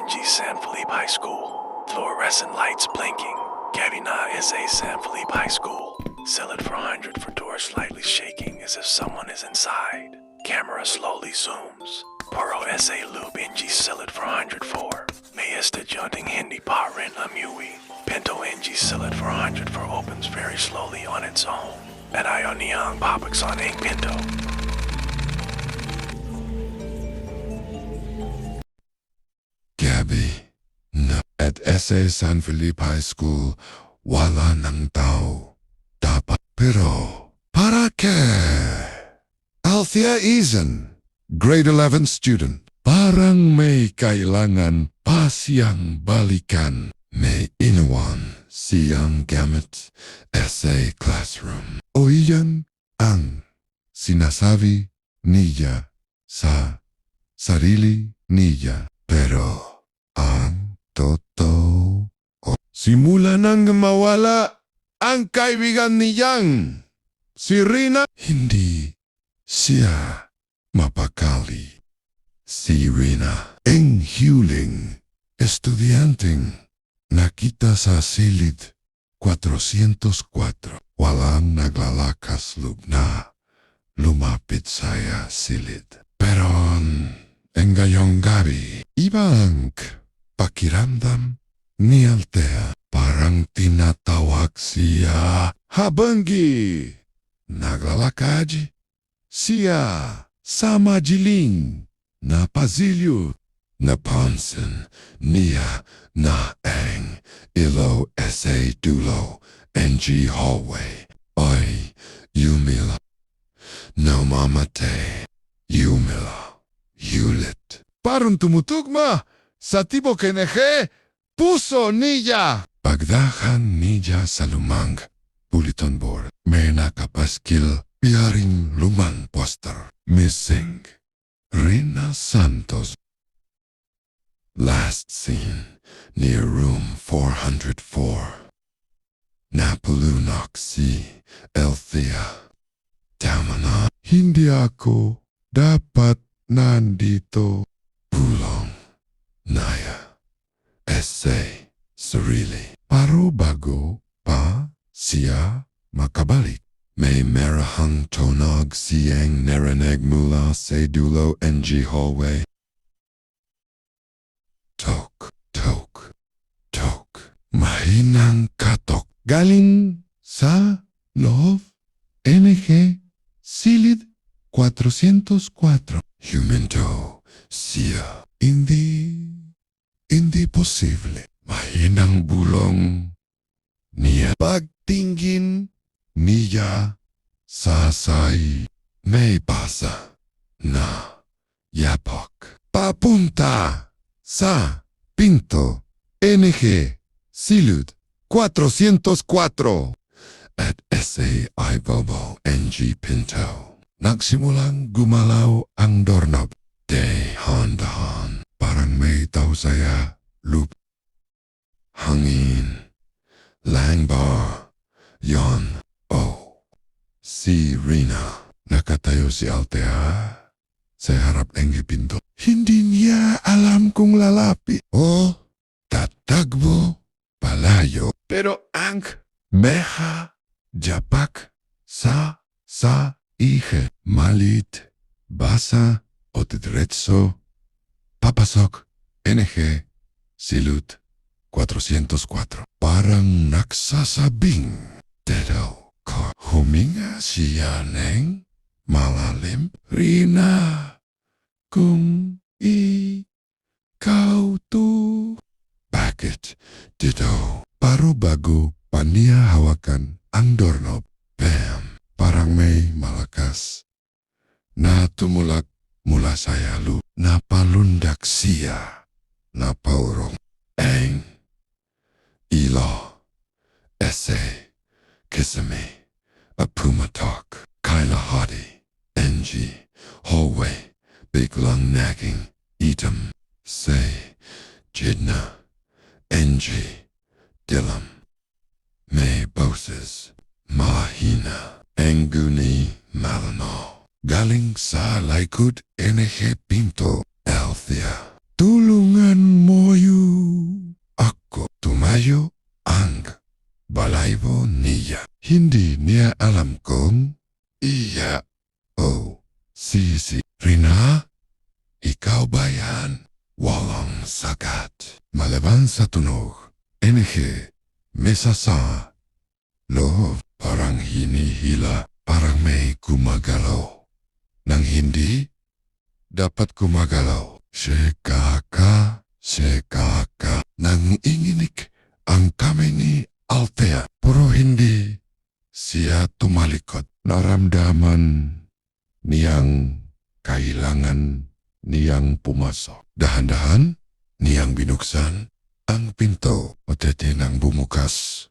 NG San Felipe High School. Fluorescent lights blinking. Gabina SA San Felipe High School. Sell it for 100 for doors slightly shaking as if someone is inside. Camera slowly zooms. Puro SA Loop NG sell it for 104. May estudyante hindi pa rin amuwi. Pinto NG sell it for 100 for opens very slowly on its own. At ayaw niyang papaksan ang pinto. Gabby, no. At SA San Felipe High School, wala ng tao. Dapat pero, para ke? Althea Eason, grade 11 student. Parang may kailangan pa siyang balikan. May iniwan siyang gamit SA classroom. O iyan ang sinasabi niya sa sarili niya. Pero ang totoo, simula nang mawala ang kaibigan niyang si Rina, hindi siya mapakali. Si Rina, ang huling estudyanteng nakita sa silid 404. Walang naglalakas loob na lumapit saya silid. Pero ang gayong gabi, ibang pakiramdam ni Althea. Parang tinatawag siya habang naglalakad siya sa madilim na pasilyo. Napansin niya na ang ilo SA dulo NG hallway ay yumila. Namamate yumila. Yulit. Parang tumutugma sa tibok NG puso niya. Pagdahan niya sa lumang bulletin board, may nakapaskil piyaring lumang poster. Missing Rina Santos. Last seen near room 404. Napulunok si Althea. Tama na. Hindi ako dapat nandito. Bulong. Naya. SA. Sarili. Paro bago pa siya makabalik. May merahang tonog siyang narinig mula sa dulo NG hallway. Tok, tok, tok. Mahinang katok. Galing sa loob NG silid 404. Huminto siya. Hindi posible. Mahinang bulong niya. Pagtingin niya sa may basa na yapak. Papunta sa pinto NG silid 404 at SA Ibobo NG Pinto. Nagsimulang gumalaw ang doorknob. Dahan-dahan. Parang may tao saya. Loop. Hangin. Langbar. Yon. Oh. Si Rina. Nakatayo si Althea sa harap ng pinto. Hindi niya alam kung lalapit o tatagbo palayo. Pero ang meha japak sa ihe malit basa o diretso papasok NG silid 404. Parang nagsasabing dedo ko. Huminga siya ng malalim. Rina, kung ikaw to. Bakit dito? Paro bago pa niya hawakan ang doorknob. Bam! Parang may malakas na tumulak mula sa yalo. Napalundak siya. Napaurong ang ilo. SA Kisame Apumatok Kailahati NG Hallway Biglang nagging Itam Say Jidna NG Dilam May boses Mahina Anguni Malano Galing sa likod NG Pinto Althea. Tulungan mo Hindi niya alam kung iya. Oh, si Rina, ikaw ba yan? Walang sagat. Maliban sa tunog, mesa sa loob, parang hinihila, parang may gumagalaw. Nang hindi dapat gumagalaw. Sekaka. Nang inginik ang kamay ni Althea, pero hindi siya tumalikod. Naramdaman niyang kailangan niyang pumasok. Dahan-dahan niyang binuksan ang pinto. Matete nang bumukas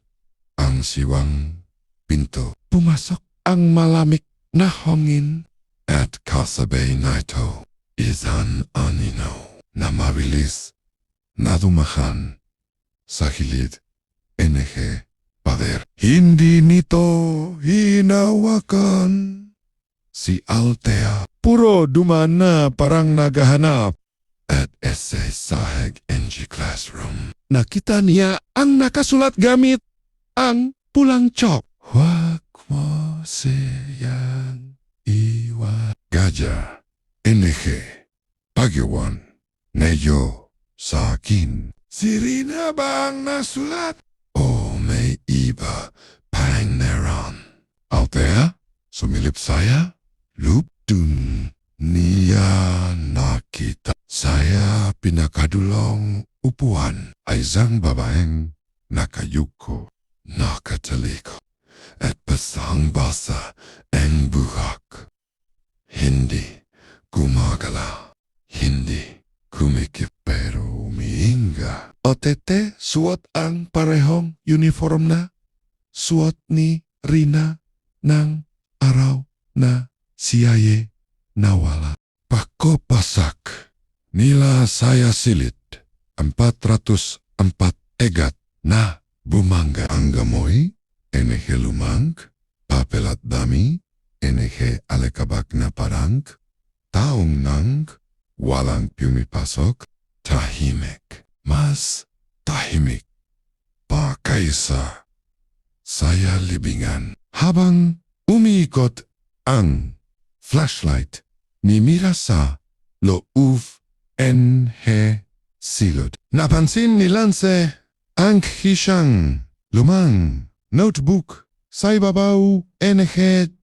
ang siwang pinto. Pumasok ang malamig na hangin at kasabay nito isang anino na mabilis na dumahan sa hilid. Pader. Hindi nito hinawakan si Althea. Puro duman na parang naghahanap. At sahig classroom. Nakita niya ang nakasulat gamit ang pulang chalk. Huwag mo siyang iwan. Gajah. Pagawan. Neyo sa akin. Si Rina bang nasulat? O may iba pang meron. Althea, sumilip saya. Dun niya nakita. Saya pinakadulong upuan ay isang babaeng nakayuko, nakataliko, at basang-basa ang buhok. Hindi gumagalaw. Hindi kumikip pero umiinga. Otete, suot ang parehong uniform na suot ni Rina ng araw na siyaye nawala. Pakopasak nila saya silid 404 egat na bumangga ang gamoy, lumang, papelat dami, alikabak na parang, taong nang walang pumipasok, tahimik. Mas tahimik pa kaysa saya libingan. Habang umiikot ang flashlight ni Mira sa loob silod. Napansin ni Lance ang isang lumang notebook sa ibabaw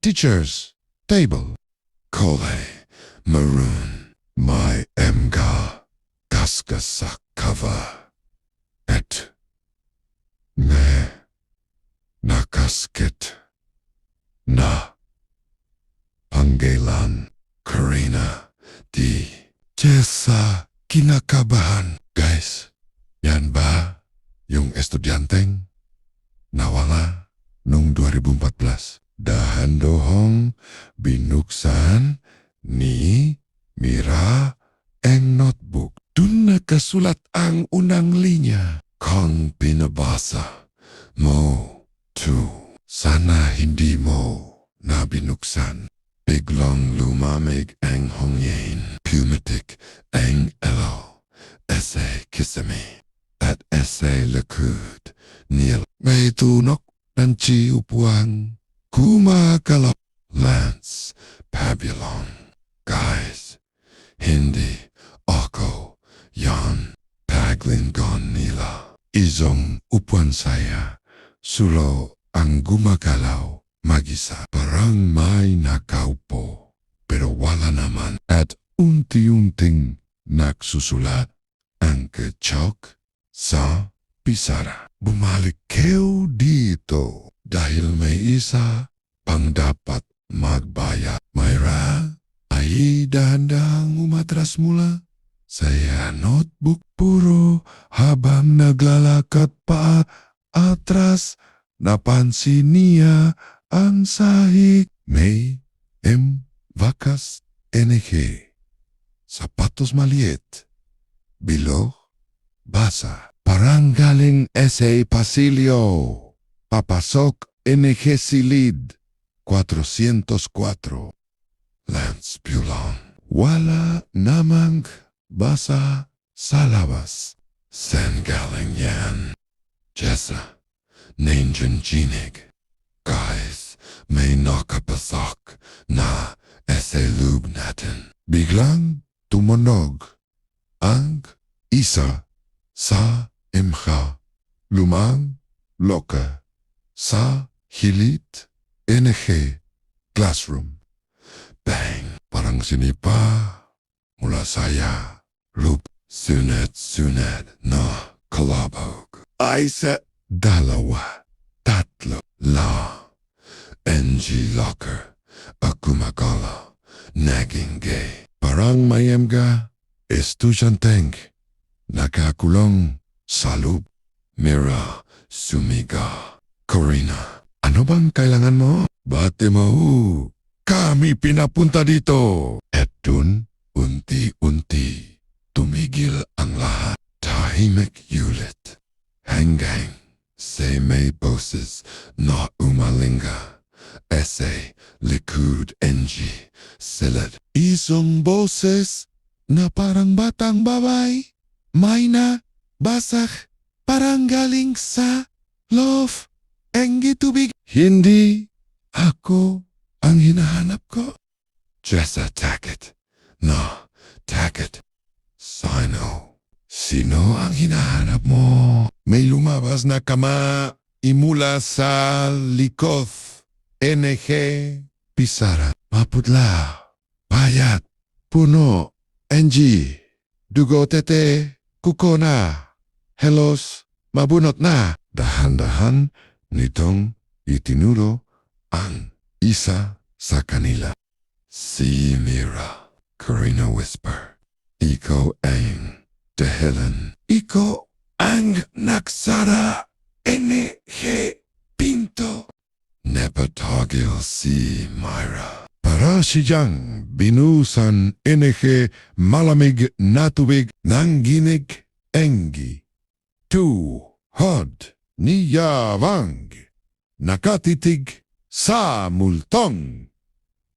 teacher's table. Kulay maroon, may mga kaskasak cover at nakasket na panggilan. Karina di Jessa kinakabahan. Guys, yan ba yung estudyanteng nawala noong 2014? Dahan-dohong binuksan ni Mira ang notebook. Dun nakasulat ang unang linya. Kung pinabasa mo sana hindi mo na binuksan. Biglang lumamig ang hangin. Pumatik ang elo. Kisame. At likod. Nil. May tunok ng upuan. Kumakalap. Lance. Pabulon. Guys. Hindi. Ako. Yan. Paglingon nila. Isang upuan saya. Sulo ang gumagalaw. Mag-isa. Parang may nakaupo. Pero wala naman. At unti-unting nagsusulat ang kachok sa pisara. Bumalik kayo dito dahil may isa pang dapat magbayad. Myra ay dahan-dahang umatras mula sa notebook. Puro habang naglalakad pa atras, napansin niya ang sahig. May vakas sapatos maliit. Bilog, basa. Parang galing pasilyo. Papasok silid 404. Lance Pulon. Wala namang basa sa labas. San galing yan? Jessa, nandiyan ginig. Guys, may nakapasak na eselub natin. Biglang tumunog ang isa sa imha. Lumang loka sa hilit NG classroom. Bang! Parang sinipa mula saya. Loop sunod-sunod na kalabog. Ay sa dalawa, tatlo, la. NG locker, akumagala, naging gay. Parang mayem ka, estudyanteng, nakakulong sa loop. Mira, sumiga. Corina, ano bang kailangan mo? Bate mo, kami pinapunta dito. At dun, unti-unti, tumigil ang lahat. Tahimik ulit. Hanggang sa may boses na umalinga. Ese likod NG silid. Isang boses na parang batang babay. May na basak parang galing sa loob. Engi tubig. Hindi ako ang hinahanap ko. Jessa Tackett. No, Tackett. Sino? Sino ang hinahanap mo? May lumabas na kama imula sa likod. NG Pisara. Maputla. Payat. Puno. NG. Dugotete. Kukona. Helos. Mabunot na. Dahan-dahan nitong itinuro ang isa sa kanila. Si Mira. Corina whisper. Ikaw ang dahilan. Ikaw ang nagsara. NG pinto. Nepatagil si Myra. Para siyang binusan NG malamig na tubig ng ginig engi. Tuhod niyawang nakatitig sa multong.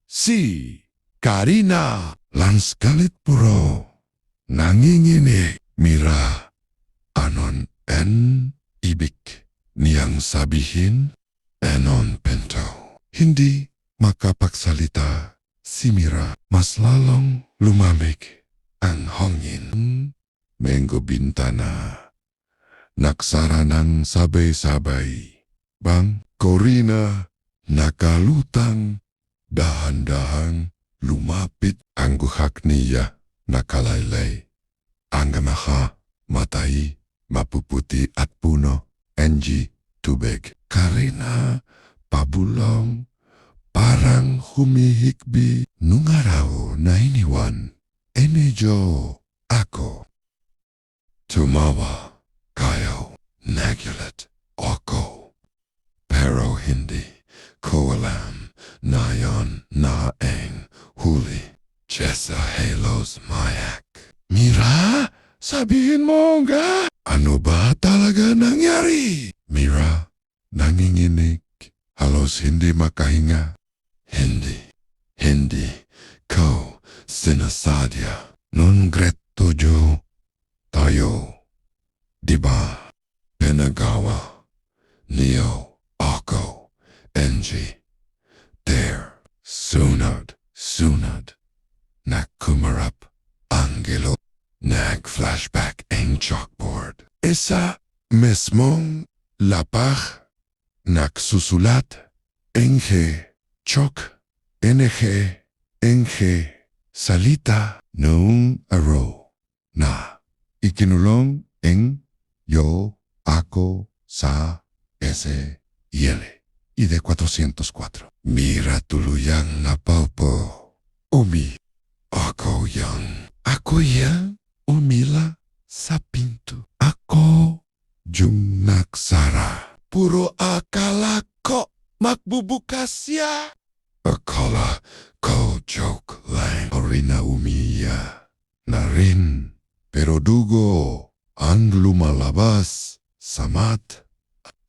Si Karina Lanskalit puro nanginginig. Mira, anon en ibig niyang sabihin? Anon pinto. Hindi makapagsalita si Mira. Mas lalong lumamig ang hangin. Menggo bintana. Naksara ng sabay-sabay. Bang Corina nakalutang dahan-dahang lumapit ang guhak niya nakalaylay. Ang gamaha, matay, mapuputi at puno. NG tubig. Karina, pabulong, parang humihikbi nung araw na iniwan. Enedyo ako. Tumawa kayo, nagulat ako. Pero hindi ko alam na yon na ang huli. Jessa Halos Mayak. Mira, sabihin mo nga, ano ba talaga nangyari? Mira, nanginginig, halos hindi makahinga. Hindi ko sinasadya. Non greto jo tayo. Diba, pinagawa niyo ako, NG. There, sunod, nakumarap ang gilo. Nag-flashback ang chalkboard. Isa mismong lapah nagsusulat. NG, chok, NG, salita noong araw na ikinulong ang yo, ako, sa, ese, yele. Y de 404. Mira tuluyang napaupo. Umi. Ako yang umila sa pinto. Ako yung nagsara. Puro akala ko magbubukas siya. Akala ko joke lang. Corina umiya na rin. Pero dugo ang lumalabas sa mat.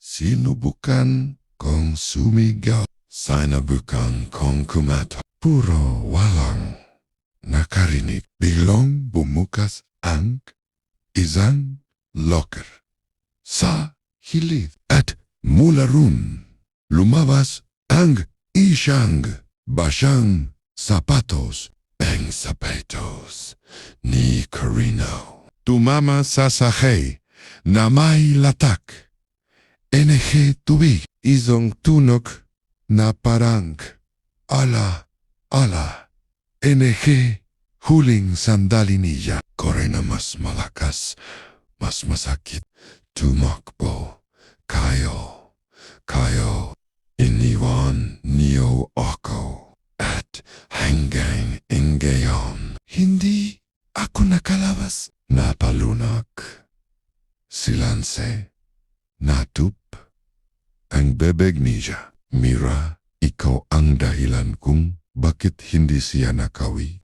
Sinubukan kong sumigaw. Sinabukan kong kumato. Puro walang nakarinig. Biglang bumukas ang isang locker sa hilid. At mula ron Lumabas ang isang basang sapatos. Ang sapatos ni Carino. Tumama sa sahay na may latak. Enehe tubig. Isang tunog na parang ala, ala. Enehe huling sandali niya. Kore na mas malakas, mas masakit. Tumakbo. Kayo. Iniwan niyo ako. At hanggang ngayon, hindi ako nakalabas. Napalunak. Silanse. Natup. Ang bebeg niya. Mira, ikaw ang dahilan kung bakit hindi siya nakawi.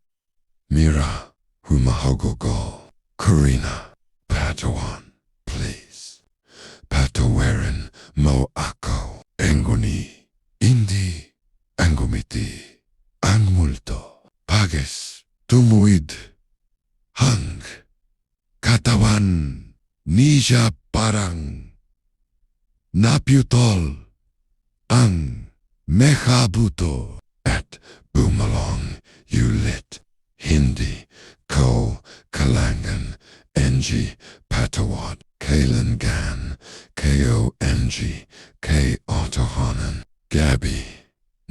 Mira, humahagogo. Karina, patawan, please. Patawarin mo ako. Engoni, hindi ang gumiti. Ang multo. Pages, tumuid. Hang, katawan, niya parang naputol. Ang mekabuto at bumalong ulit. Hindi ko kalangan ng patawad. Kailangan KONG kay otohanan. Gabi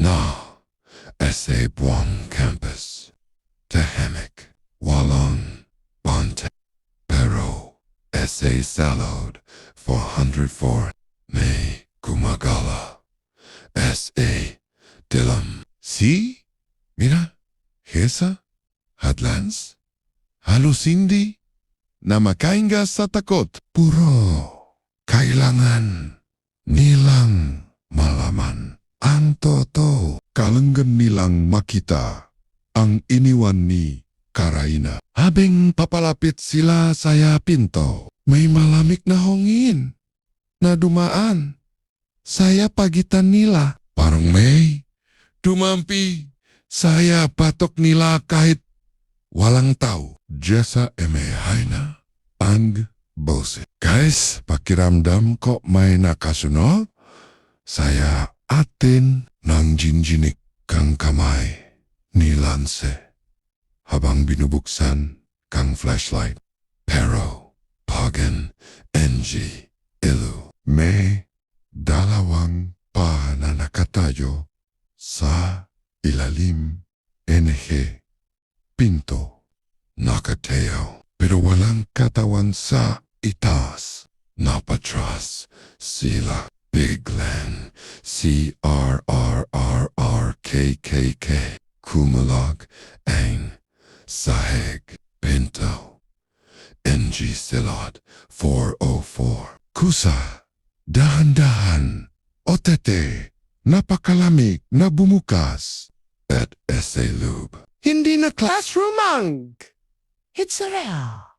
na sa buong campus. Tahimik walang bante. Pero sa salod 404 may gumagala. S.A. Dilam. Si? Mira, Hesa, Hadlands, halos hindi na makainga sa takot. Puro kailangan nilang malaman ang totoo. Kailangan nilang makita ang iniwan ni Karaina. Habang papalapit sila sa pinto, may malamig na hongin na dumaan. Saya pagitan nila. Parang may dumampi. Saya patok nila kahit walang tao. Jessa emehay na ang bose. Guys, pakiramdam ko may nakasunod. Saya atin ng jinjinik kang kamay ni Lance. Habang binubuksan kang flashlight. Pero, Pagan, NG, Ilu, may dalawang pa na nakatayo sa ilalim. NG, pinto, nakatayo. Pero walang katawan sa itaas. Napatras sila biglang. CRRRRKKK. Kumalag ang sahig. Pinto. NG Silot 404. Kusa. Dahan-dahan. Otete. Napakalamig na bumukas. At SA Lube. Hindi na classroom ang Hitsarel.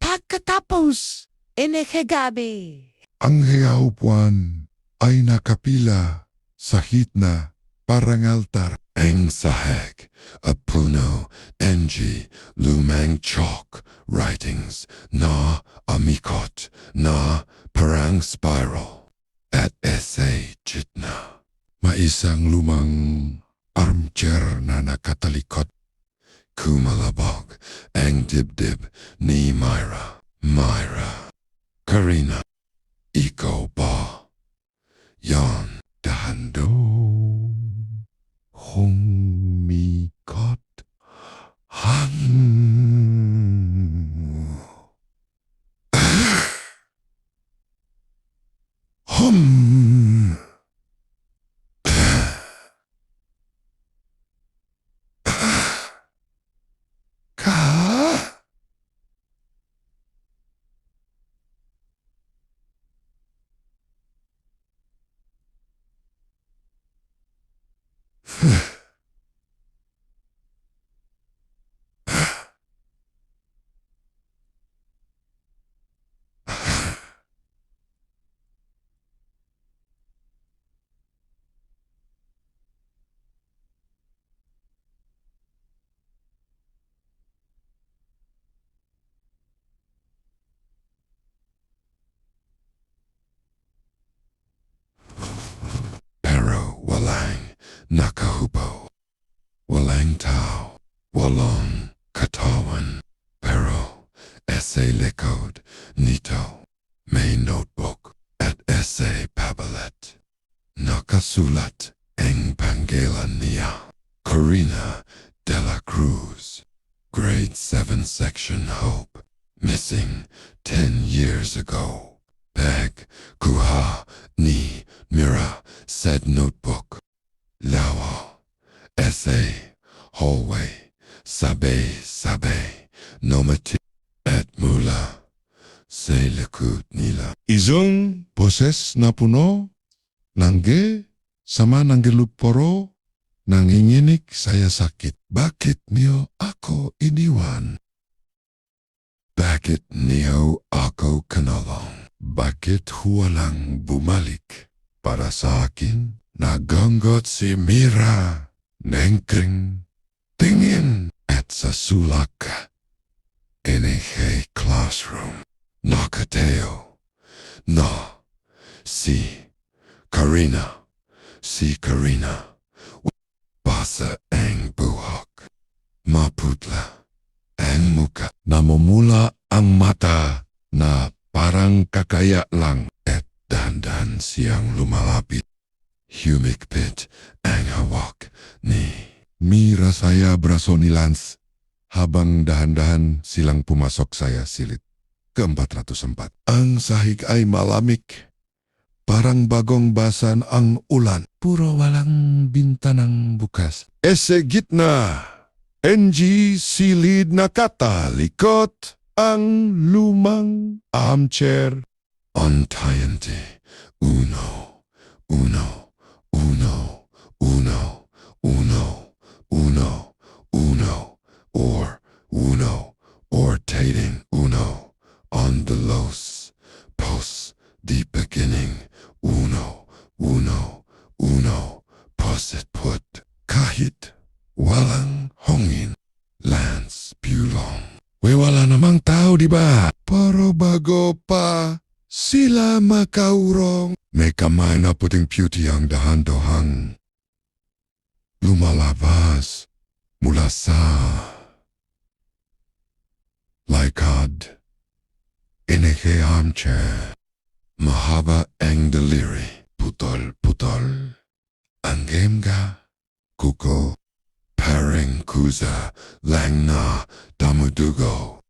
Pagkatapos, inekagabi. Ang hiyaupuan ay nakapila sa hitna parang altar. Ang sahig, a puno, NG, lumang chalk, writings, na amikot, na parang spiral, at SA jitna. Maisang lumang armchair na nakatalikot. Kumalabog ang dibdib ni Myra. Myra. Karina. Ikaw ba? Yan. Dahando. Humikot. Hum. Ka. nakahupaw. Walang tao, walang katawan. Pero essay likod nito may notebook at essay pabalet. Nakasulat ang pangalan niya, Karina de la Cruz. Grade 7 Section Hope. Missing 10 years ago. Peg kuha ni Mira said notebook. Lawa. Essay. Hallway. Sabe. Nomati. At mula. Sa likod nila. Isang boses na puno. Nangge. Sama nanggiluporo. Nanginginig saya sakit. Bakit niyo ako iniwan? Bakit niyo ako kinalong? Bakit walang bumalik? Para sa akin, naganggot si Mira. Nengkring tingin at sa sulak. NH classroom. Nakateo. Na. Si Karina. Basa ang buhok. Maputla ang muka. Namumula ang mata na parang kakaya lang at dahan-dahan siyang lumalapit. Humigpit ang hawak ni Mira saya braso ni Lance habang dahan-dahan silang pumasok saya silid. Ke-404. Ang sahig ay malamig. Parang bagong basan ang ulan. Puro walang bintanang bukas. Ese gitna. NG silid na katalikot ang lumang armchair. Ontayante. Uno. Rotating uno. On the los. Pos. The beginning. Uno. Posit put. Kahit. Walang hongin. Lance Bulong. Wala namang tao, diba? Pero bago pa sila makaurong. May kamay na puting beauty ang dahan-dahan. Lumalabas mula sa likod. Inike armchair. Mahaba ang daliri. Putol. Ang game ga. Kuko. Paring kuza lang na damudugo.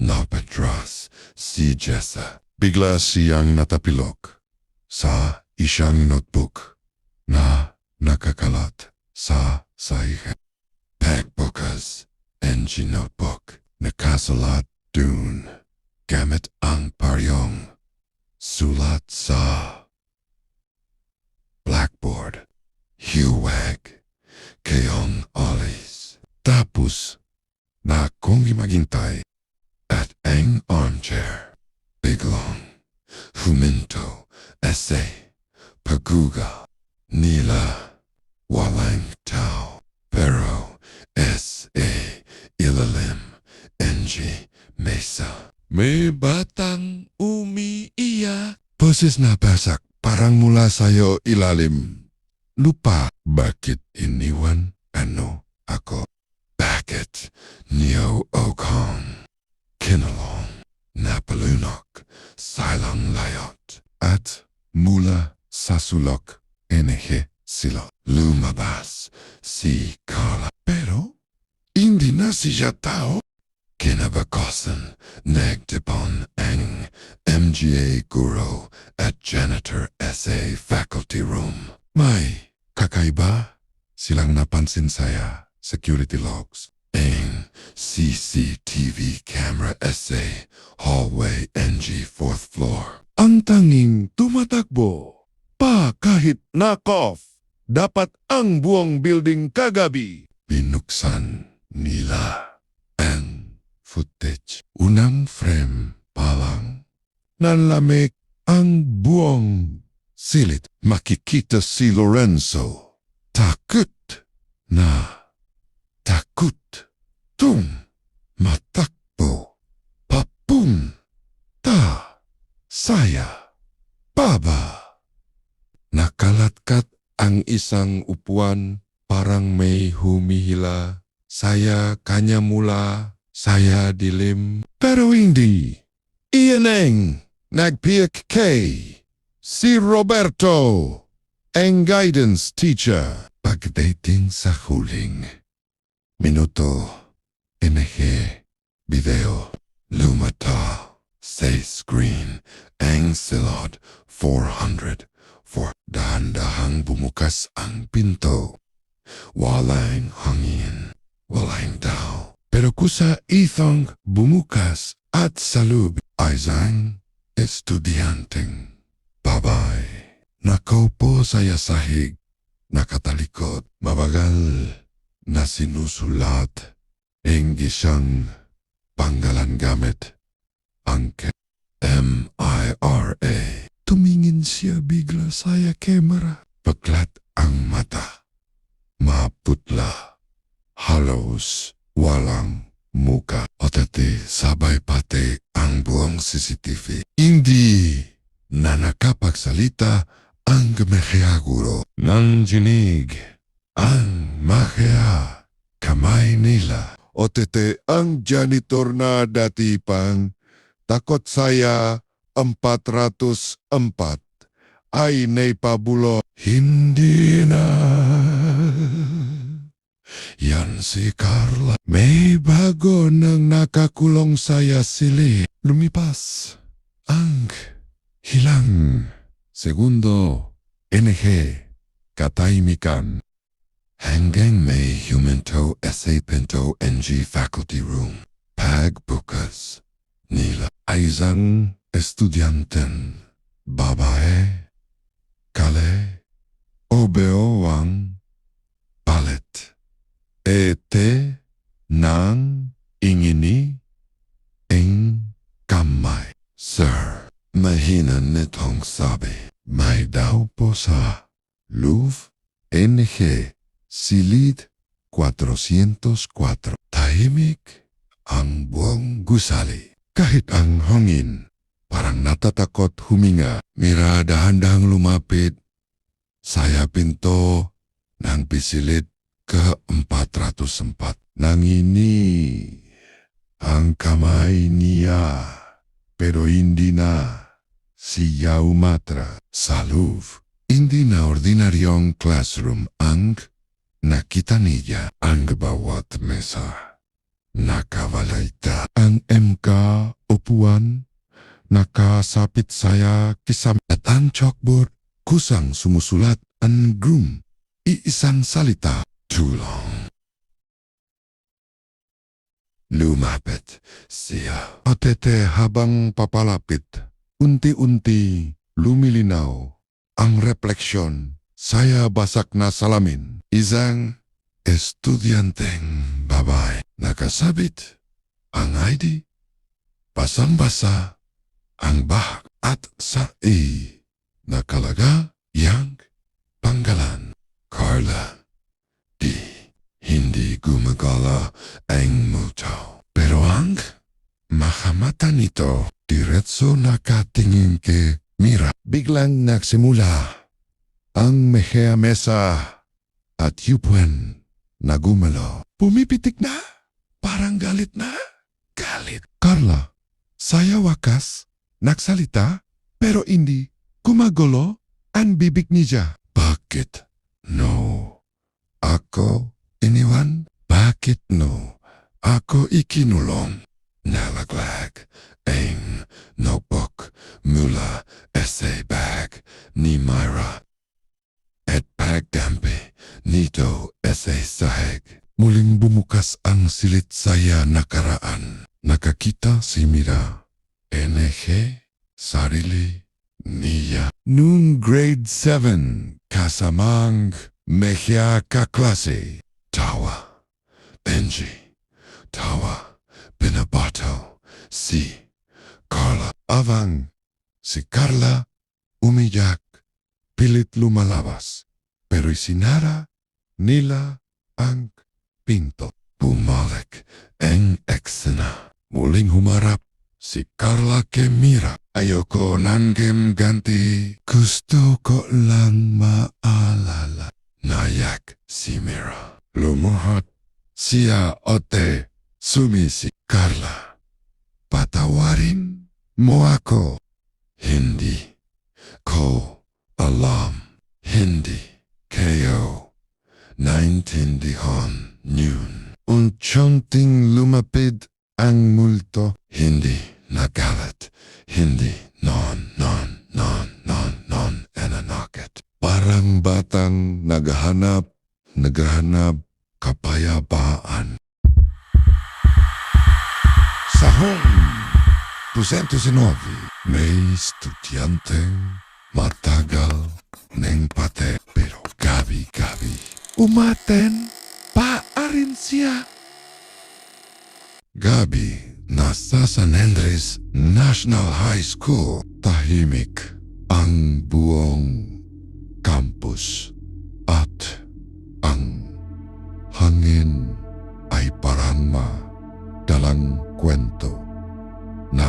Napatras si Jessa. Bigla siyang natapilok sa isang notebook na nakakalat sa sahig. Pagbukas NG notebook. Nakasalat dun gamit ang paryong sulat sa blackboard. Huwag kayong alis. Tapos na kong maghintay at ang armchair. Biglang huminto essay paguga nila walang tao. Pero S.A. ilalim NG mesa. May batang umiiyak. Boses na basak parang mula sa'yo ilalim. Lupa, bakit iniwan ako? Bakit niyo okong kinalong napalunok silang layot at mula sa sulok sila lumabas si Carla. Pero hindi na siya tao. Kinabukasan nagtipon ang MGA guro at janitor SA faculty room. May kakaiba silang napansin saya security logs. Ang CCTV camera SA hallway NG 4th floor. Ang tanging tumatakbo pa kahit knock-off. Dapat ang buong building kagabi. Binuksan nila ang footage. Unang frame pa lang. Nanlamig ang buong silid. Makikita si Lorenzo. Takot. Matakbo. Papunta. Saya. Baba. Nakalatkat ang isang upuan, parang may humihila. Saya kanya mula, saya dilim. Pero hindi. Iyan ang nagpiyak kay si Roberto, ang guidance teacher. Pagdating sa huling minuto, video, lumata sa screen ang silod 404. Dahan-dahang bumukas ang pinto. Walang hangin, walang daw. Pero kusa itong bumukas at sa loob ay isang estudyanteng babae. Nakaupo sa sahig, nakatalikod, mabagal na sinusulat ang isang panggalan gamit ang MIRA. Tumingin siya bigla sa kamera. Paglat ang mata. Maputla. Halos walang muka. Otete sabay pati ang buong CCTV. Hindi na nakapagsalita ang mehya guro. Nandinig ang mahya kamay nila. Otete ang janitor na dati pang takot saya 404 ay naipabulo. Hindi na. Yan si Carla. May bago nang nakakulong saya sili. Lumipas ang hilang segundo. Katahimikan. Hanggang may huminto sa pinto NG faculty room. Pagbukas nila ay isang estudyanteng babae. Kale obeo ang palit. Ete nang ingini ang kamay. Sir, mahina nitong sabi. May daw po sa Louvre NG silid 404. Tahimik ang buong gusali. Kahit ang hangin, parang natatakot huminga. Mira dahan-dahang lumapit. Saya pinto ng pisilid ke 404. Nangini ang kamay niya. Pero hindi na siya umatra sa Louvre. Hindi na ordinaryong classroom ang nakita niya. Ang bawat mesa nakawalaita ang MK upuan, nakasapit saya kisam at ang chalkboard kusang sumusulat ang groom. Iisang salita, tulong. Lumapit siya. Otete habang papalapit, unti-unti lumilinaw ang refleksyon. Saya basak na salamin. Isang estudyanteng babae. Nakasabit ang ID. Basang-basa ang bahag at sa nakalaga yang panggalan. Carla. Hindi gumagala ang muto. Pero ang mahamata nito, diretso nakatingin kay Mira. Biglang nagsimula ang mehya mesa at yupuan na gumalo. Pumipitik na. Parang galit na. Galit. Carla, saya wakas nagsalita pero hindi gumagulo ang bibig niya. Bakit? No. Ako iniwan? Bakit no? Ako ikinulong. Nalaglag ang notebook mula sa bag ni Myra at pagdampi nito sa sahig. Muling bumukas ang silid saya nakaraan. Nakakita si Mira. NG sarili niya. Noong grade 7, kasamang mehya kaklase. Tawa. Benji. Tawa. Binabato. Si Carla. Avang. Si Carla umiyak. Pilit lumalabas. Pero isinara nila ang pinto. Bumalik ang eksena. Muling humarap Si Carla Kemira. Ayoko ng game ganti. Gusto ko lang maalala. Nayak si Mira. Lumuhot siya ote. Sumisi Carla. Patawarin mo ako. Hindi ko alam. Hindi kayo naintindihan yun. Unchonting lumapid ang multo. Hindi nagalit. Hindi non, enanakit. Parang batang naghahanap kapayapaan. Sahong 209, may estudyanteng matagal ng pate pero gabi-gabi umaten pa rin siya. Gabi, nasa San Andres National High School. Tahimik ang buong campus at ang hangin ay parang dalang kwento na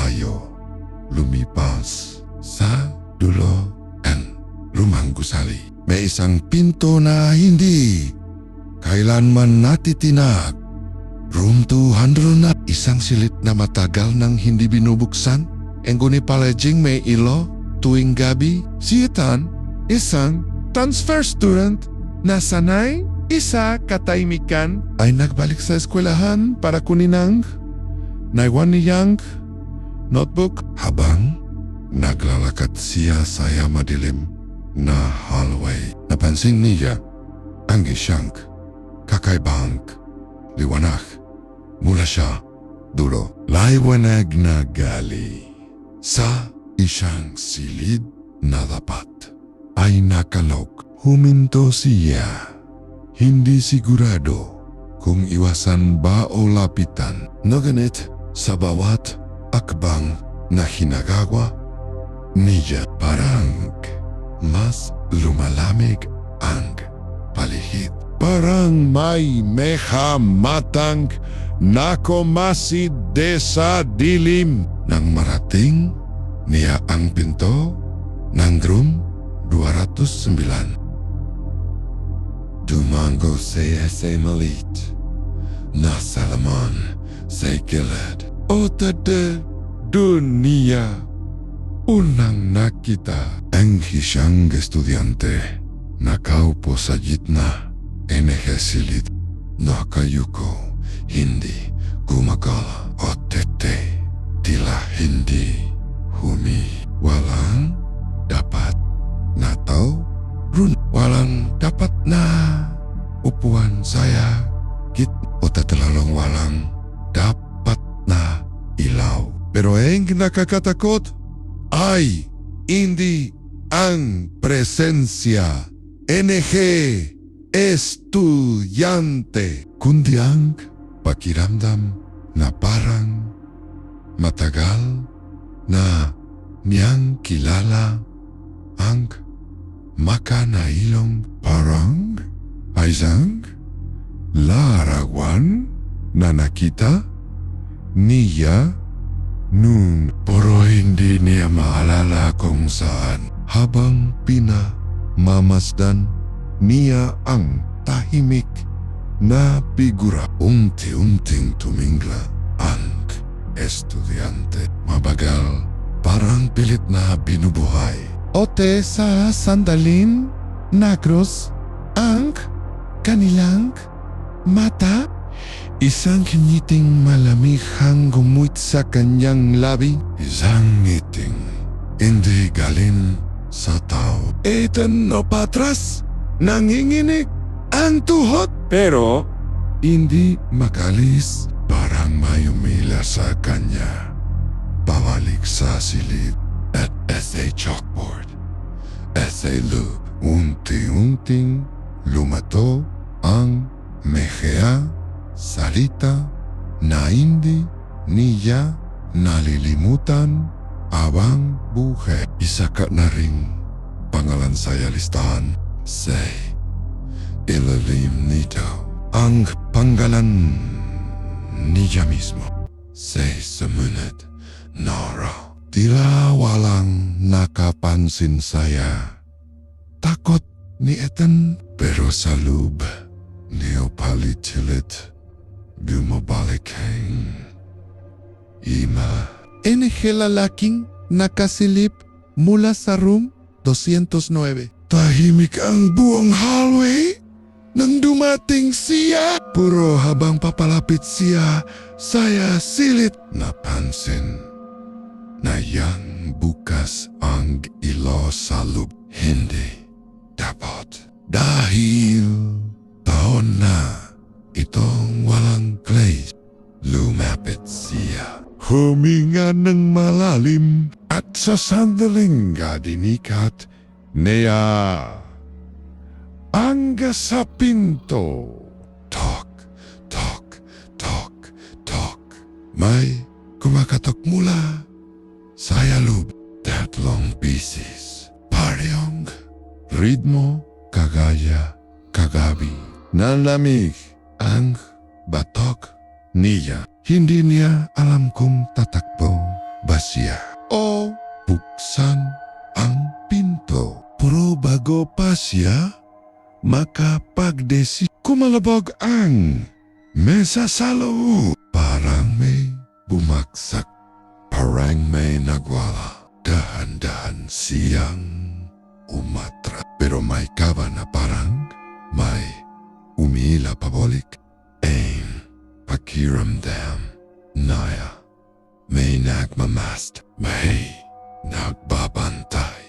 ayo lumipas sa dulo ang lumang gusali. May isang pinto na hindi kailanman natitinag. Room 200 na isang silid na matagal nang hindi binubuksan. Engguni palejing may ilo tuwing gabi. Si Ethan, isang transfer student na sanay isa katahimikan ay nagbalik sa eskwelahan para kunin ang naiwan niyang notebook habang naglalakad siya sa madilim na hallway. Napansin niya ang isang kakaibang liwanag mula siya dulo. Liwanag na gali sa isang silid na dapat ay nakalog. Huminto siya. Hindi sigurado kung iwasan ba o lapitan. Naganit sa bawat akbang na hinagawa niya parang mas lumalamig ang paligid. Parang may matang nakomasid sa dilim. Nang marating niya ang pinto ng room 209. Dumango sa malit na salaman sa gilid. O tada dunia. Unang nakita ang isang estudyante nakaupo sa gitna silid. Nakayuko, hindi gumagala o tete. Tila hindi walang dapat na tao. Walang dapat na upuan saya git o tatalalong walang dapat na ilaw. Pero ang nakakatakot ay hindi ang presensya estudyante, kundi ang pakiramdam na parang matagal na niyang kilala ang makanailong parang isang larawan na nakita niya noon. Pero hindi niya maalala kung saan. Habang pinamamasdan niya ang tahimik na figura, unti-unting tumingla ang estudyante. Mabagal, parang pilit na binubuhay. Ote sa sandalin, nagros ang kanilang mata. Isang ngiting malamihang gumuit sa kanyang labi. Isang ngiting hindi galing sa tao. Ethan o patras, nanginginig ang tuhod. Pero hindi makalis, parang may umila sa kanya. Pabalik sa silid at sa chalkboard. Sa loob, unti-unting lumato ang mehea salita na hindi niya nalilimutan abang buhay. Isa ka na ring pangalan sa listahan sa ilalim nito. Ang pangalan niya mismo. Semenit Nara. Tila walang nakapansin saya. Takot ni Ethan pero sa loob niyo palitilit bumabalik ang ima. Ini lalaking nakasilip mula sa room 209. Tahimik ang buong hallway nang dumating siya. Puro habang papalapit siya, saya silit napansin na yang bukas ang ilo sa loob. Hindi dapat. Dahil taon na itong walang clay. Lumapit siya. Huminga ng malalim at sa sandaling gadinikat niya angga sa pinto. Tok, tok, tok, tok. May kumakatok mula sa loob. Tatlong pieces. Parehong ritmo kagaya kagabi. Nalamig ang batok niya. Hindi niya alam kung tatakbo ba siya o buksan ang pinto. Pero bago pa siya makapagdesi, kumalabog ang mesa sa loob. Parang may bumagsak. Parang may nagwala. Dahan-dahan siyang umatra. Pero may kaba na parang may umila pabalik. Pakiramdam naya may nagmamast, may nagbabantay,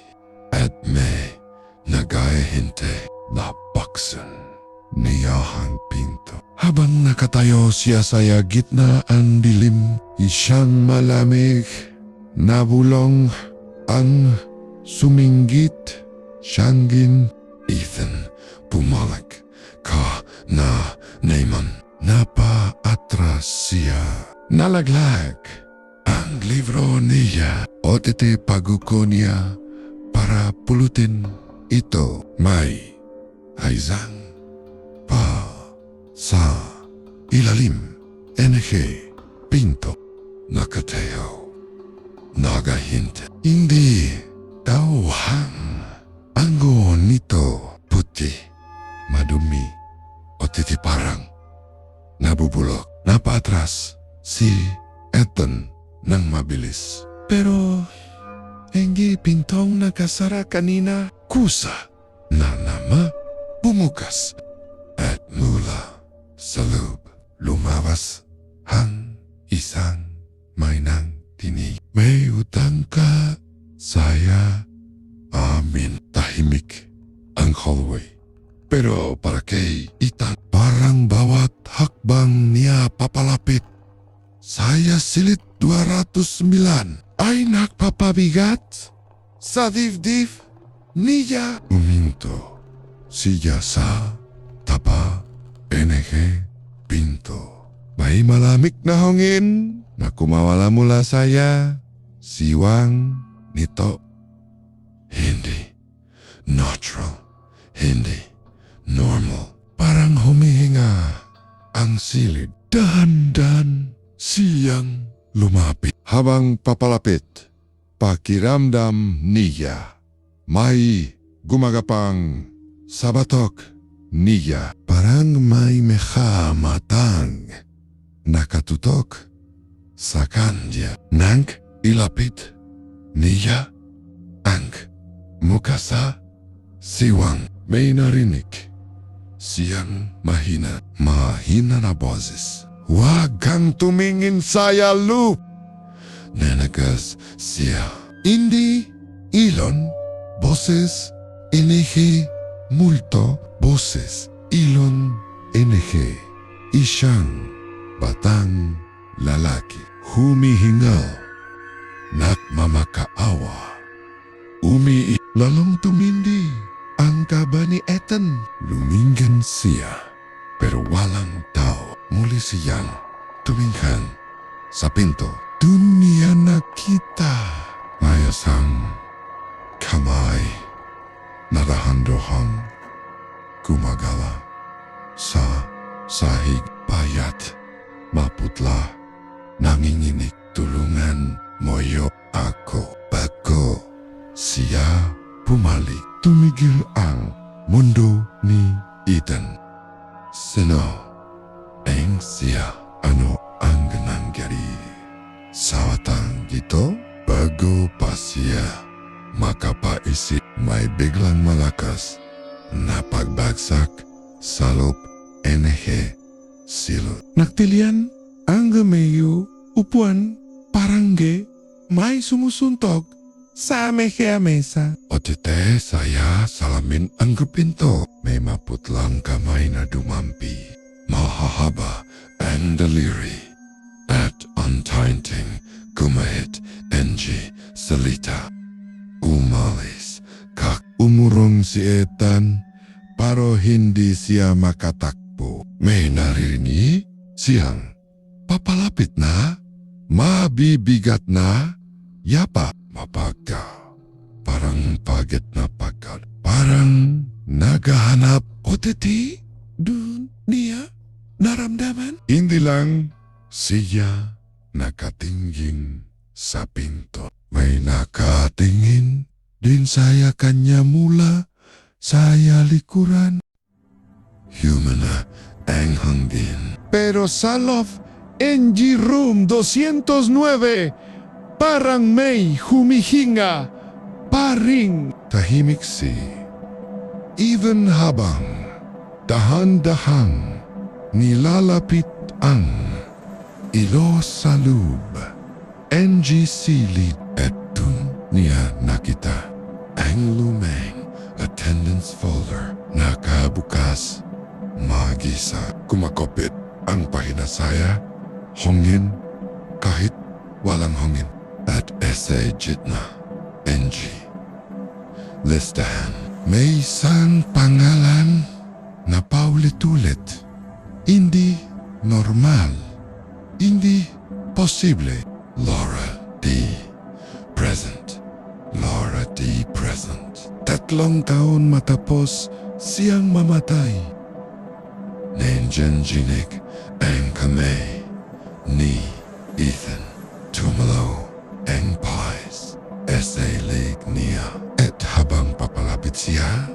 at may nagahihintay na buksan niya ang pinto. Habang nakatayo siya sa gitna ang dilim, isang malamig na bulong ang suminggit siyangin. Ethan, bumalik ka na naman. Napaatras siya. Nalaglag ang libro niya. Otete paguko niya para pulutin ito. May isang pa sa ilalim. Pinto. Nakatayo. Nagahint. Hindi daw ang nito puti. Madumi. Otete parang nabubulok. Napaatras si Ethan nang mabilis. Pero hindi pintong nakasara kanina. Kusa na bumukas. At mula sa loob lumabas ang isang mainang tinig. May utang ka, saya, amin. Tahimik ang hallway. Pero para kay Ethan, parang bawat hakbang niya papalapit, saya silit 209 ay nagpapabigat sa dibdib niya. Uminto siya sa taba pinto. May malamig na hangin na kumawala mula saya. Siwang nito. Hindi natural. Hindi normal. Parang humihinga ang silid. Dahan-dahan siyang lumapit. Habang papalapit, pakiramdam niya may gumagapang sa batok niya. Parang may matang nakatutok sa kanya. Nang ilapit niya ang muka sa siwang, may narinig siyang mahina na boses. Huwag kang tumingin sa lup. Nanagas siya. Hindi ilon, boses, enehe, multo, boses, ilon, enehe. Isang batang lalaki. Humihingal, nagmamakaawa. Lalong tumindi ang kaba ni Ethan. Lumingan siya, pero walang tao. Muli siyang tuminghan sa pinto. Dun niya nakita may isang kamay na dahan-dahang gumagala sa sahig. Payat, maputla nanginginig tulungan moyo ako. Bago siya bumalik, tumigil ang mundo ni Ethan. Sino ang siya? Ano ang nangyari sa watang ito? Bago pa siya makapaisip, may biglang malakas na pagbagsak sa loob silot. Nagtilian ang gameyo upuan parangge may sumusuntok sa mesa. Otite saya salamin ang pinto. May maputlang kamay na dumampi. Mahahaba ang daliri. At untainting kumahit NG salita. Umalis kak umurong si Ethan pero hindi siya makatakbo. May naririnig siyang papalapit na, mabibigat na, yapa mapagka. Parang pagit na pagod. Parang naghahanap otiti dun niya naramdaman. Hindi lang siya nakatingin sa pinto. May nakatingin din saya kanya mula saya likuran. Human na ang hangin. Pero sa loob NG Room 209 parang may humihinga paring tahimik si even habang dahan-dahang nilalapit ang ilo sa loob. NG silid at dun niya nakita ang lumang attendance folder. Nakabukas magisa. Kumakopit ang pahina saya. Hongin kahit walang hongin. At essay jitna NG listahan. May isang pangalan na paulit-ulit. Hindi normal. Hindi posible. Laura D. Present. Laura D. Present. 3 taon matapos siyang mamatay. Nandiyan ang kamay ni Ethan. Tumalo ang pies. Essay leg niya. At habang papalapit siya,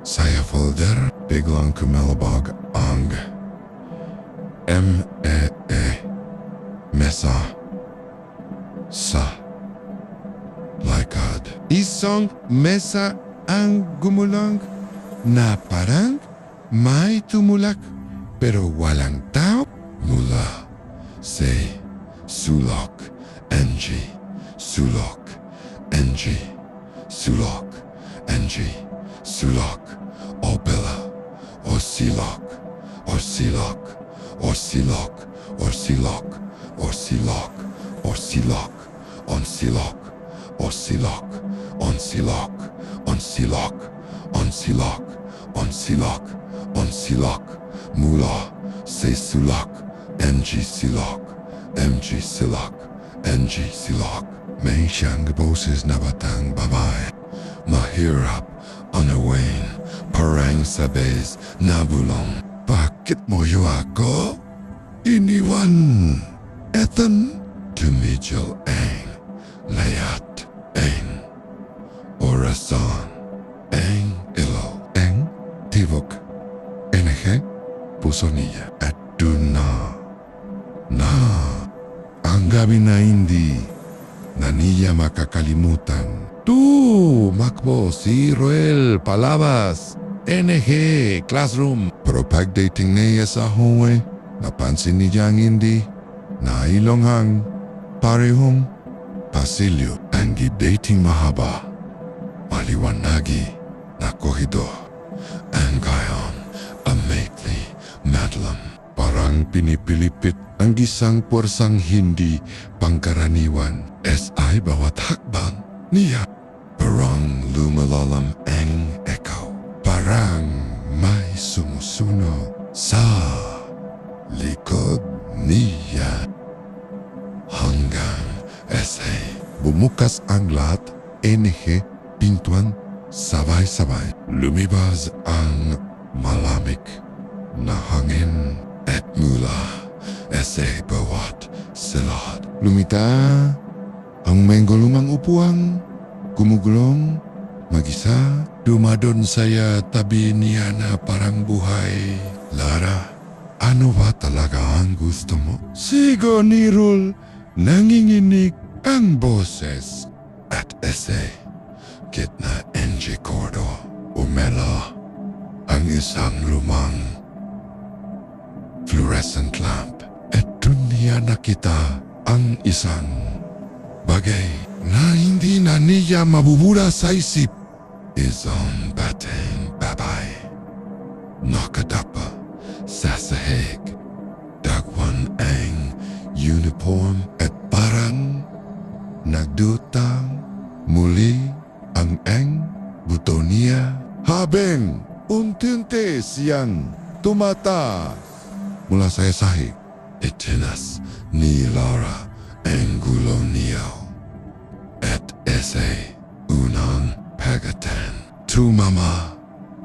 saya folder biglang kumalabog ang mesa sa likod. Isang mesa ang gumulang na parang may tumulak pero walang tao. Mula say sulok NG sulok NG sulok NG sulok o bella o silok o silok o silok o silok o silok o silok on silok o silok on silok on silok on silok on silok on silok mula say sulok NG silok MG silok NG silok. May siyang boses na batang babae. Mahirap, unawain, parang sabes na bulong. Bakit mo yo ako? Iniwan. Ethan, tumigil ang layat ang orasan ang ilaw ang tibok enerhe puso niya at dun na ang gabi na hindi na niya makakalimutan. Makbo si Roel Palabas, NG Classroom. Pero pagdating niya sa hallway, napansin niya ang hindi na ilonghang parehong pasilyo ang dating mahaba. Maliwanagi na koridor ang gayon amately madlam. Parang pinipilipit ang isang puwersang hindi pangkaraniwan. SI bawat hakbang niya. Parang lumalalam ang echo. Parang may sumusunog sa likod niya. Hanggang SI bumukas ang lahat. NG pintuan sabay-sabay. Lumibas ang malamig na hangin. At mula SI bawat Selot. Lumita, ang menggolumang upuang, gumugulong, mag-isa. Dumadon saya tabi niya na parang buhay. Lara, ano ba talaga ang gusto mo? Sigo ni Rul, nanginginig ang boses. At ese, gitna NG Cordo, umelo ang isang lumang fluorescent lamp. At dun niya nakita ang isang bagay na hindi na niya mabubura sa isip. Isang batang babay. Nakadapa sa sahig. Dagwan ang uniform at parang nagdutang muli ang buto niya. Habang unti-unti siyang tumata mula sa sahig. Itinas ni Laura ang gulo niya. At ese unang pagatan. Tumama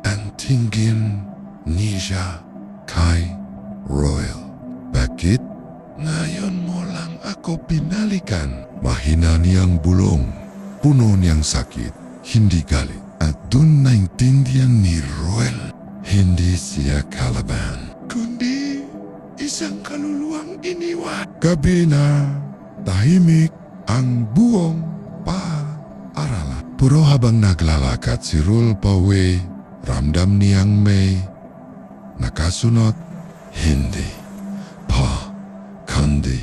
ang tingin niya kay Royal. Bakit ngayon mo lang ako pinalikan? Mahina niyang bulong, puno niyang sakit, hindi galit. At dun naintindihan ni Royal, hindi siya kalaban, kundi isang kaluluwang iniwan. Gabi na, tahimik ang buong paaralan. Puro habang naglalakad si Rul pauwi, ramdam niyang may nakasunod. Hindi pa kundi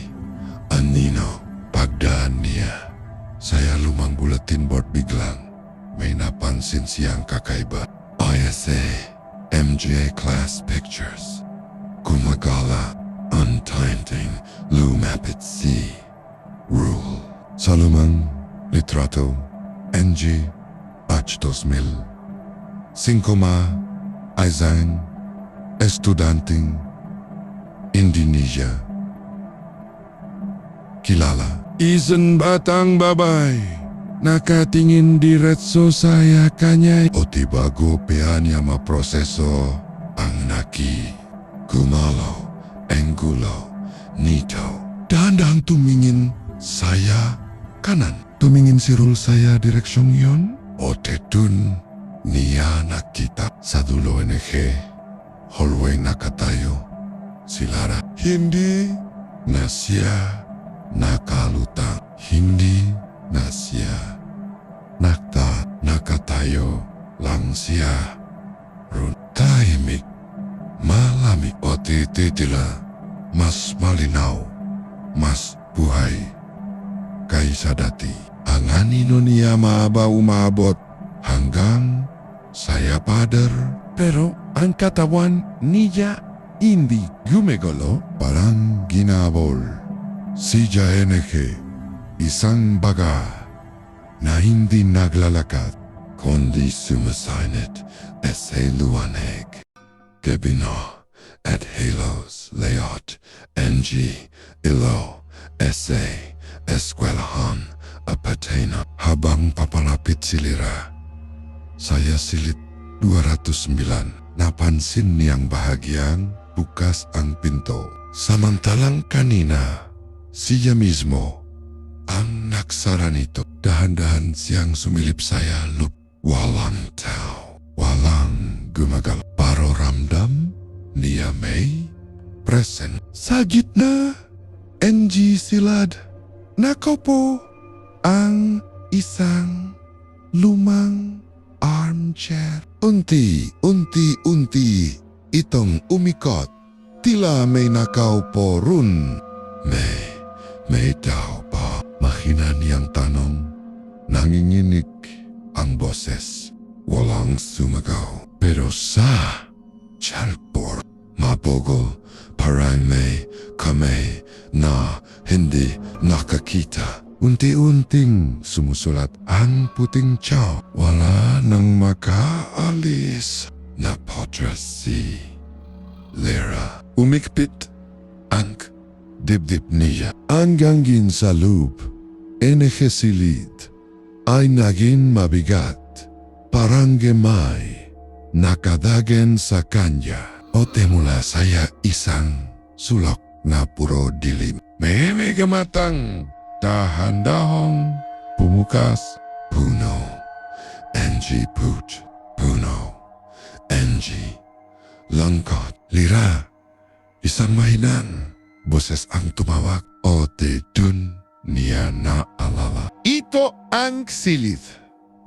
anino. Pagdaan niya, saya lumang bulletin board biglang may napansin siyang kakaiba. ISA MJ class pictures. Gumagala untainting lumapit si Rule. Sa lumang litrato, NG Batch 2000. 5 Aizang estudanting Indonesia. Kilala. Isang batang babay. Nakatingin diretso saya kanya. O di bago pa niya maproseso ang naki. Gumalaw ang gulo nito. Dahan-dahan tumingin saya kanan. Tumingin si Rul saya direksyong yon. O tetun niya nakita sa dulo NG. Hallway nakatayo. Si Lara. Hindi na siya nakalutang. Hindi na siya nakatayo lang siya. Run tahimik, malamig o titila, mas malinaw, mas buhay kaysa dati. Ang anino niya umabot hanggang saya pader. Pero ang katawan niya hindi gumagalaw, parang ginabol. Si NG, isang baga na hindi naglalakad, kundi sumasinit sa luwanag. Gabi na at halos layout NG ilo sa eskwelahan apatena. Habang papalapit si Lira, saya silid 209. Napansin niyang bahagyang bukas ang pinto. Samantalang kanina, siya mismo ang naksara nito. Dahan-dahan siyang sumilip saya lup. Walang tao, walang gumagal. Paro ramdam niya may present. Sa gitna, NG silad. Nakaupo ang isang lumang armchair. Unti-unti itong umikot. Tila may nakaupo run. May tao pa. Mahina niyang tanong. Nanginginig ang boses. Walang sumagaw. Pero sa chalkboard, mapogol parang may kamay na hindi nakakita. Unti-unting sumusulat ang puting tiyaw. Wala nang makaalis na potras si Lira. Umikpit ang dibdib niya. Ang gangin sa loob, silid, ay naging mabigat. Parang gemay, nakadagan sa kanya. O temula saya isang sulok na puro dilim. Meme gamatang dahan-dahong pumukas puno. NG put puno. NG lengkot lira. Isang mahinan. Boses ang tumawag o dun niya naalala. Ito ang silid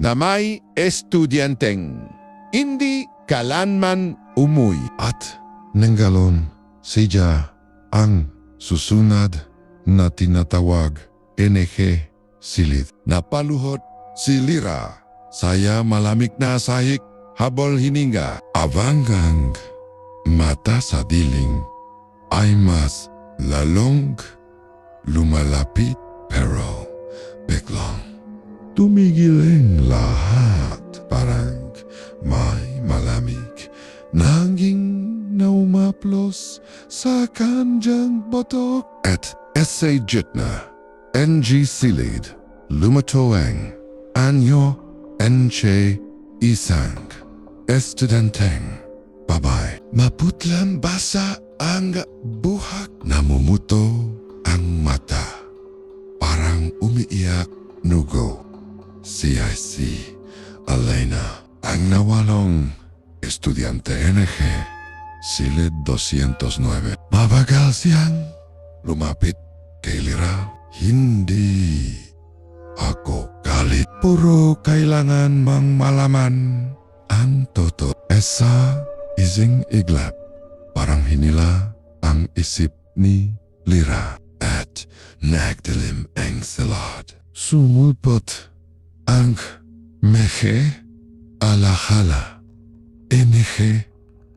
na may estudyanteng hindi kalanman umuwi at nanggalon siya ang susunod na tinatawag NG silid. Napaluhod si Lira. Saya malamig na sahig habol hininga. Abanggang mata sa diling ay mas lalong lumalapit pero biglang tumigil ang lahat. Parang may malamig nanging naumaplos sa kanjang botok. At essay jitna NG silid lumatoang anyo enche isang estudenteng babay. Maputlang basa ang buhak. Namumuto ang mata. Parang umiiyak nugo. Si Elena ang nawalong estudyante NG silid 209. Mabagal siyang lumapit kay Lira. Hindi ako galit. Puro kailangan mang malaman ang totoo. Esa ising iglap. Parang hinila ang isip ni Lira at nagdilim ang silad. Sumulpot ang mehe alahala. NG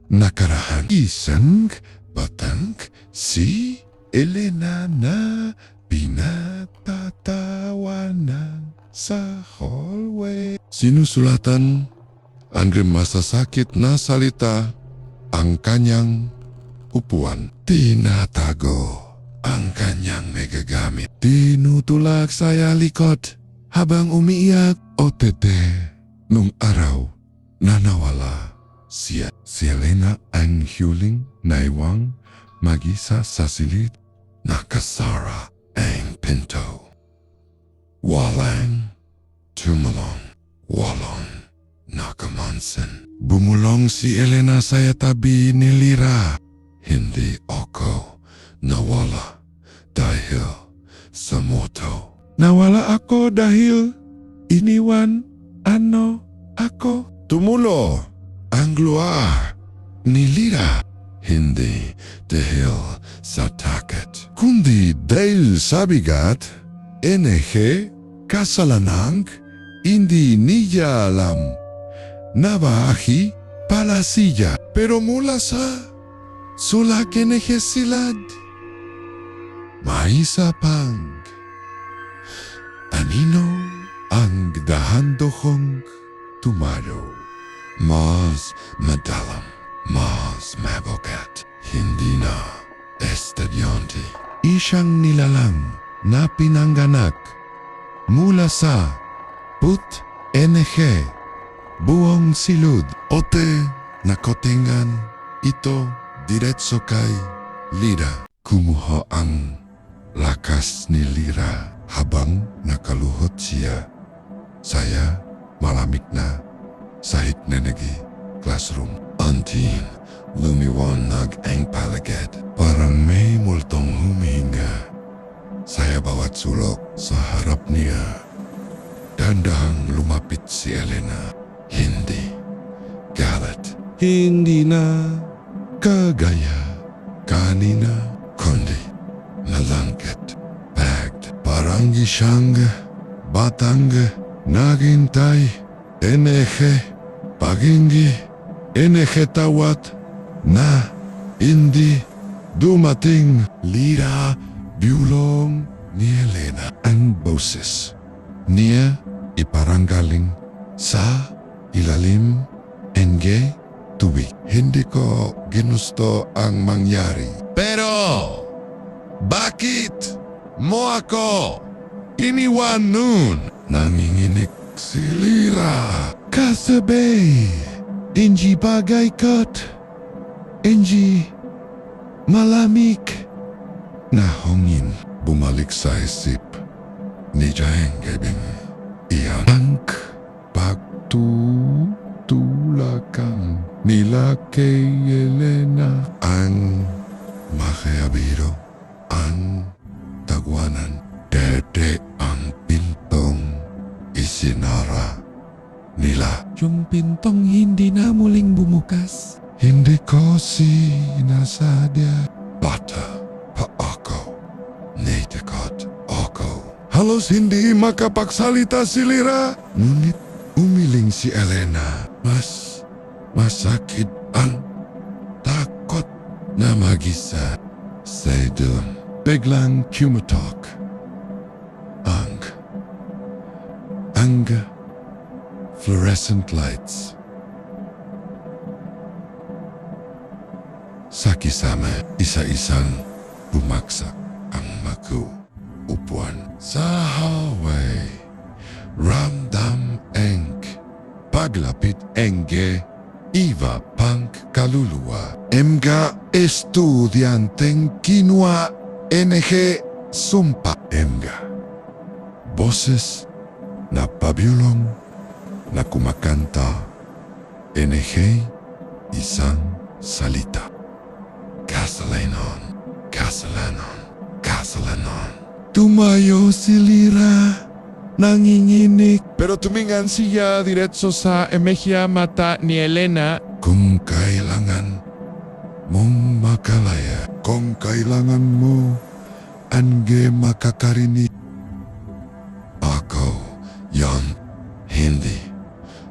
nakarahan. Isang batang si Elena na pinatatawanan sa hallway. Sinusulatan ang masasakit na salita ang kanyang upuan. Tinatago ang kanyang megagamit. Tinutulak saya likod habang umiiyak. Otete nung araw na nawala siya. Si Elena ang huling naiwang mag-isa sa silid. Nakasara ang pinto. Walang tumulong. Walang nakamansin. Bumulong si Elena sa tabi ni Lira. Hindi ako nawala dahil sa moto. Nawala ako dahil iniwan ako. Tumulo ang luha ni Lira. Hindi dahil sa takot, kundi dahil sa bigat. NG kasalanang hindi niya alam. Nabahi pala siya. Pero mula sa sulak NG silad, may isa pang anino ang dahan-dohong tumaro. Mas madalam, mas mabukat. Hindi na estudyante. Isang nilalang na pinanganak mula sa NG buong silud. Ote nakotingan ito diretso kay Lira. Kumuha ang lakas ni Lira habang nakaluhod siya. Saya malamig na sahig na classroom. Until lumiwanag ang paligid. Parang may multong humihinga. Saya bawat sulok sa harap niya. Dandahang lumapit si Elena. Hindi galit. Hindi na kagaya kanina. Kundi nalangkit. Pagged. Parang isang batang naghintay. NG paginggi. NG tawat na hindi dumating. Lira bulong ni Elena. Ang boses niya iparanggaling sa ilalim NG tubig. Hindi ko ginusto ang mangyari. Pero bakit mo ako iniwan nun? Nanginginig si Lira. Kasabay NG bagay kot. NG malamig na hangin bumalik sa isip ni Jang Gabing. Iyan ang pagtutulakan nila kay Elena. Ang makiabiro, ang tagwanan, dede ang pintong isinara nila. Yung pintong hindi na muling bumukas. Hindi ko sinasadya. Bata pa ako. Natakot ako. Halos hindi makapagsalita si Lyra. Ngunit umiling si Elena. Mas masakit ang takot na mag-isa sa doon. Biglang kumatok ang fluorescent lights. Sa kisama, isa-isang bumagsak ang upuan sa hallway. Ramdam ang paglapit enge iba pang kaluluwa. Mga estudyanteng kinuha NG sumpa. Mga boses na pabulong na kumakanta NG isang salita. Kasalanan, kasalanan, kasalanan. Tumayo si Lyra, nanginginig. Pero tumingan siya diretso sa emehya mata ni Elena. Kung kailangan mong makalaya, kung kailangan mo angge makakarinig, ako yan, hindi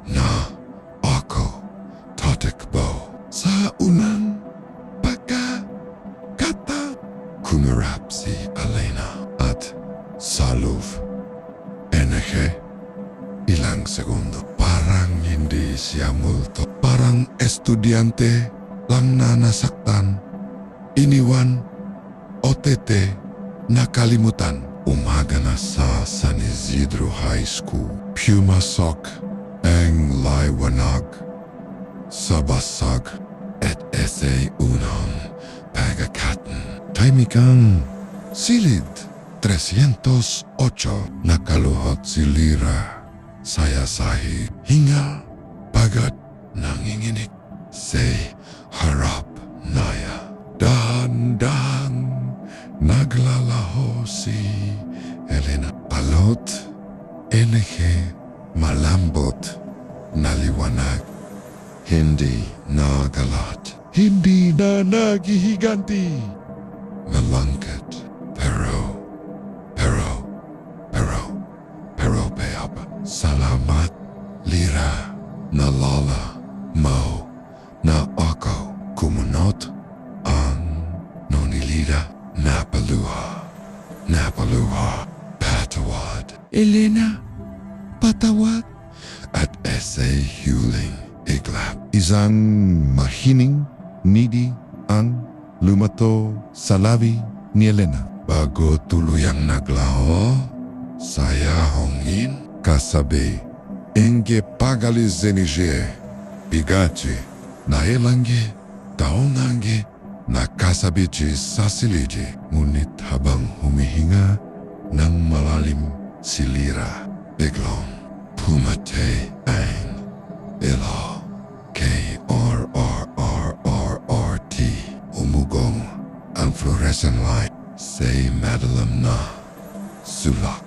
na ako tatakbo. Sa unang pagkakata, kumarap si Elena at salove. Enerhe, ilang segundo. Parang hindi siya multo. Parang estudyante lang na nasaktan. Iniwan, OTT, nakalimutan. Umaga na sa San Isidro High School. Pumasok ang liwanag sa basag at essay unang pagkakatan. Tahimikang silid. 308 nakaluhot si Lyra. Sayasahi hingal pagod nanginginig sa harap naya. Dahan-dahan naglalaho si Elena. Palot, NG, malambot na liwanag. Hindi nagalat. Hindi na nagihiganti. Malangkat. Pero bayab. Salamat, Lyra. Nalala mo na ako kumunot ang nonilida. Napaluha, patawad. Elena, patawad. At essay huling iglap. Isang mahining nidi ang lumato sa labi ni Elena. Bago tuluyang naglaho, saya hongin kasabi. Enge pagalis zenije, bigachi, naelangge, taonangge, nakasabichi sa siliji. Ngunit habang humihinga ng malalim si Lyra, biglang pumatay ang ilaw. KRRRRRT. Umugong ang fluorescent light. Say madalam na sulak.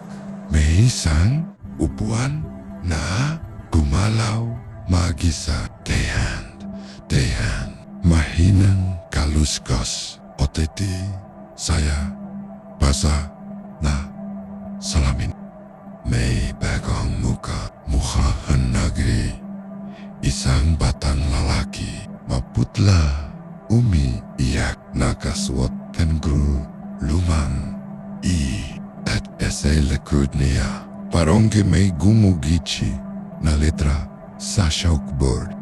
May isang upuan na gumalaw mag-isa. Dahan, mahinang kaluskos. OTT, saya, basa na salamin. May bagong mukhaan nagri. Isang batang lalaki, maputla, umiiyak, nakasuot ng lumang at sa likod niya. Parang may gumugichi na letra sa chalkboard.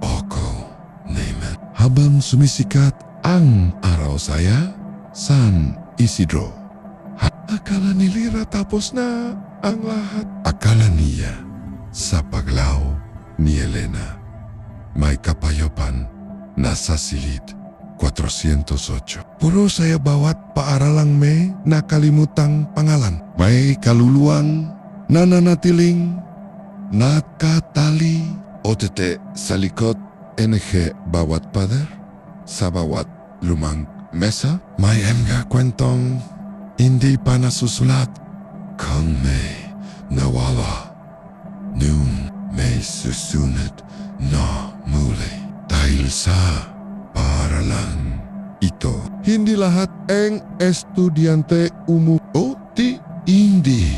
Ako, name. Habang sumisikat ang araw saya, San Isidro. Akala ni Lyra tapos na ang lahat. Akala niya sa paglaw ni Elena may kapayopan na sa silid 4 408. Puro saya bawat paaralang me nakalimutang pangalan. May kaluluwang, nananatiling, nakatali, otete sa likod, NG bawat pader, sa bawat lumang mesa, may mga kwentong hindi pa nasusulat. Kung may nawala, noon may susunod na muli. Dahil sa paaralan ito, hindi lahat ang estudyante umuoti. Hindi